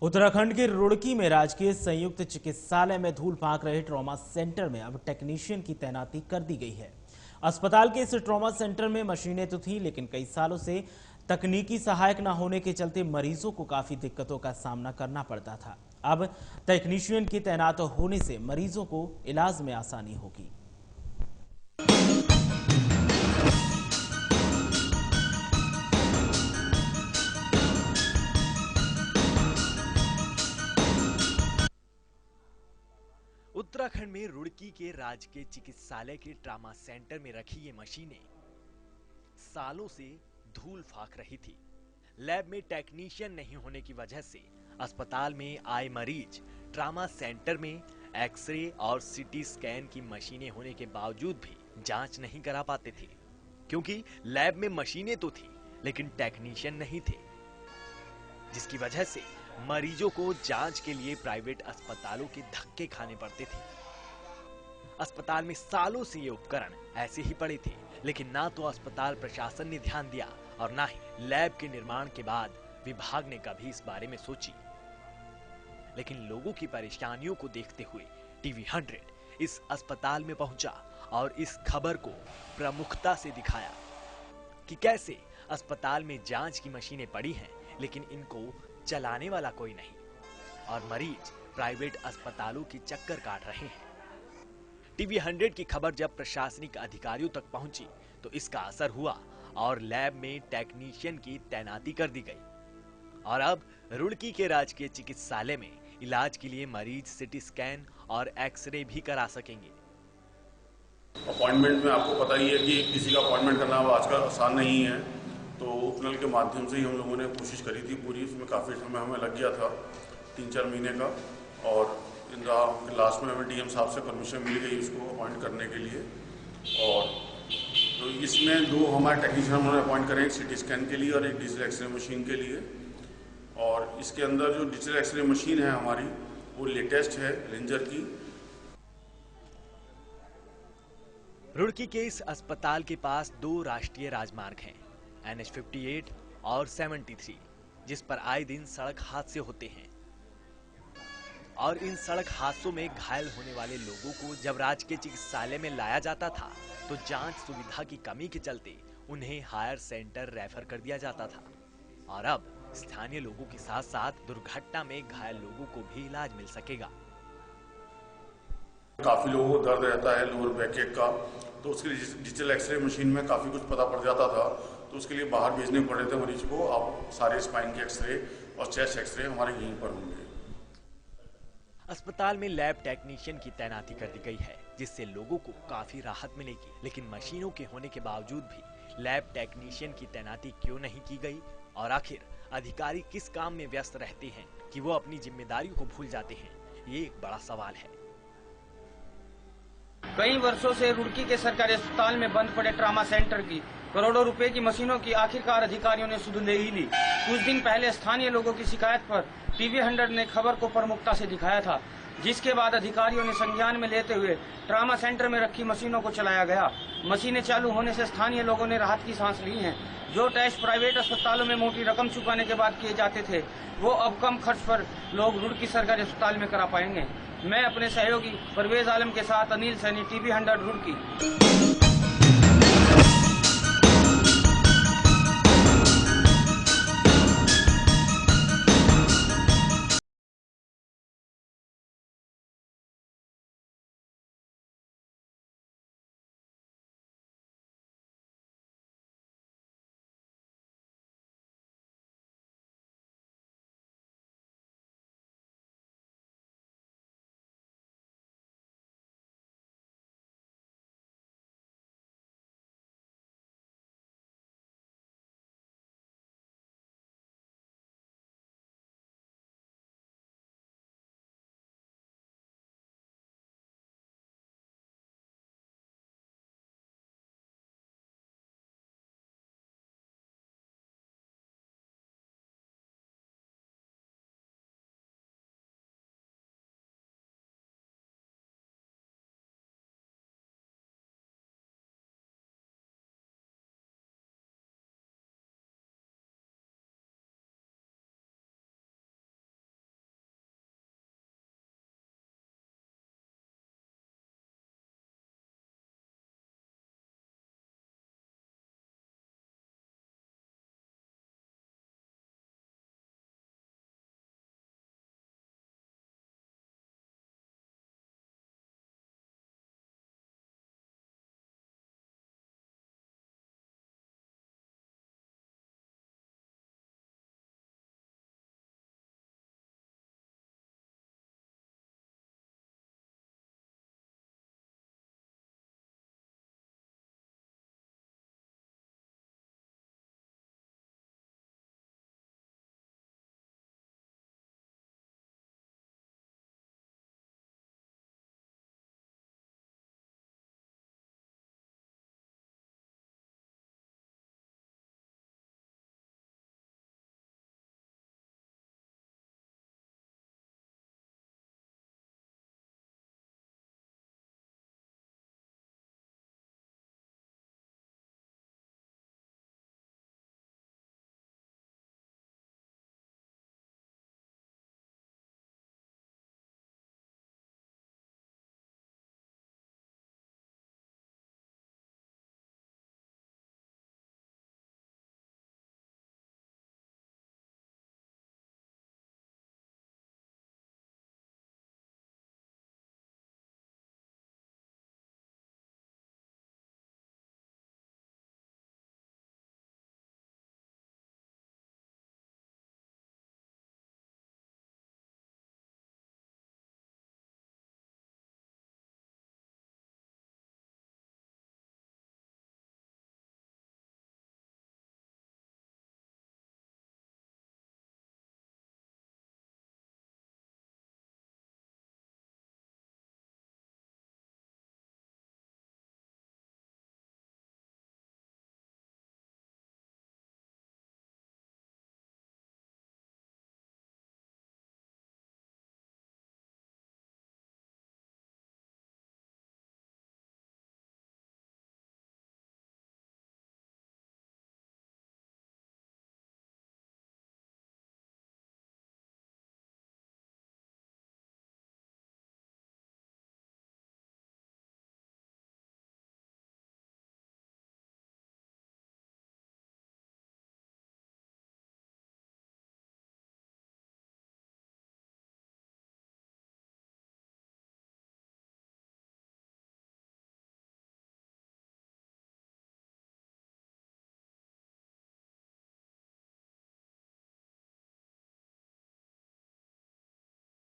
उत्तराखंड के रुड़की में राजकीय संयुक्त चिकित्सालय में धूल फांक रहे ट्रॉमा सेंटर में अब टेक्नीशियन की तैनाती कर दी गई है। अस्पताल के इस ट्रॉमा सेंटर में मशीनें तो थीं, लेकिन कई सालों से तकनीकी सहायक न होने के चलते मरीजों को काफी दिक्कतों का सामना करना पड़ता था। अब टेक्नीशियन की तैनात होने से मरीजों को इलाज में आसानी होगी। उत्तराखंड में रुड़की के राजकीय चिकित्सालय के ट्रामा सेंटर में रखी ये मशीनें सालों से धूल फाक रही थी। लैब में टेक्नीशियन नहीं होने की वजह से अस्पताल में आए मरीज ट्रामा सेंटर में एक्सरे और सीटी स्कैन की मशीनें होने के बावजूद भी जांच नहीं करा पाते थे, क्योंकि लैब में मशीनें तो थी लेकिन टेक्नीशियन नहीं थे, जिसकी वजह से मरीजों को जांच के लिए प्राइवेट अस्पतालों के धक्के खाने पड़ते थे। अस्पताल में सालों से ये उपकरण ऐसे ही पड़े थे, लेकिन ना तो अस्पताल प्रशासन ने ध्यान दिया और ना ही लैब के निर्माण के बाद विभाग ने कभी इस बारे में सोची। लेकिन लोगों की परेशानियों को देखते हुए टीवी 100 इस अस्पताल में पहुंचा और इस खबर को प्रमुखता से दिखाया कि कैसे अस्पताल में जांच की मशीनें पड़ी हैं, लेकिन इनको चलाने वाला कोई नहीं और मरीज प्राइवेट अस्पतालों की चक्कर काट रहे हैं। टीवी 100 की खबर जब प्रशासनिक अधिकारियों तक पहुंची तो इसका असर हुआ और लैब में टेक्नीशियन की तैनाती कर दी गई और अब रुड़की के राजकीय चिकित्सालय में इलाज के लिए मरीज सीटी स्कैन और एक्सरे भी करा सकेंगे। अपॉइंटमेंट में आपको पता ही है कि किसी का अपॉइंटमेंट करना आजकल आसान नहीं है, तो उपनल के माध्यम से ही हम लोगों ने कोशिश करी थी पूरी। इसमें काफ़ी समय हमें लग गया था, 3-4 महीने का, और लास्ट में हमें डीएम साहब से परमिशन मिल गई इसको अपॉइंट करने के लिए। और तो इसमें 2 हमारे टेक्नीशियन उन्होंने अपॉइंट करें, एक सीटी स्कैन के लिए और एक डिजिटल एक्सरे मशीन के लिए। और इसके अंदर जो डिजिटल एक्सरे मशीन है हमारी, वो लेटेस्ट है रेंजर की। रुड़की के इस अस्पताल के पास 2 राष्ट्रीय राजमार्ग हैं, NH58 और 73, जिस पर आए दिन सड़क हादसे होते हैं और इन सड़क हादसों में घायल होने वाले लोगों को जब राजकीय चिकित्सालय में लाया जाता था तो जांच सुविधा की कमी के चलते उन्हें हायर सेंटर रेफर कर दिया जाता था और अब स्थानीय लोगों के साथ साथ दुर्घटना में घायल लोगों को भी इलाज मिल सकेगा। काफी लोगों को दर्द रहता है लोअर बैक का, तो उसके लिए डिजिटल एक्सरे मशीन में काफी कुछ पता पड़ जाता था, तो उसके लिए बाहर भेजने पड़ रहे थे मरीज को। अब सारे स्पाइन के एक्सरे और चेस्ट एक्सरे हमारे यहीं पर होंगे। अस्पताल में लैब टेक्नीशियन की तैनाती कर दी गई है, जिससे लोगों को काफी राहत मिलेगी। लेकिन मशीनों के होने के बावजूद भी लैब टेक्नीशियन की तैनाती क्यों नहीं की गई और आखिर अधिकारी किस काम में व्यस्त रहते हैं कि वो अपनी जिम्मेदारियों को भूल जाते हैं, ये एक बड़ा सवाल है। कई वर्षों से रुड़की के सरकारी अस्पताल में बंद पड़े ट्रामा सेंटर की करोड़ों रुपए की मशीनों की आखिरकार अधिकारियों ने सुध ले ही ली। कुछ दिन पहले स्थानीय लोगों की शिकायत पर टीवी 100 ने खबर को प्रमुखता से दिखाया था, जिसके बाद अधिकारियों ने संज्ञान में लेते हुए ट्रामा सेंटर में रखी मशीनों को चलाया गया। मशीनें चालू होने से स्थानीय लोगों ने राहत की सांस ली है। जो टेस्ट प्राइवेट अस्पतालों में मोटी रकम चुकाने के बाद किए जाते थे, वो अब कम खर्च पर लोग रुड़की सरकारी अस्पताल में करा पाएंगे। मैं अपने सहयोगी परवेज आलम के साथ अनिल सैनी, टीवी 100 रुड़की।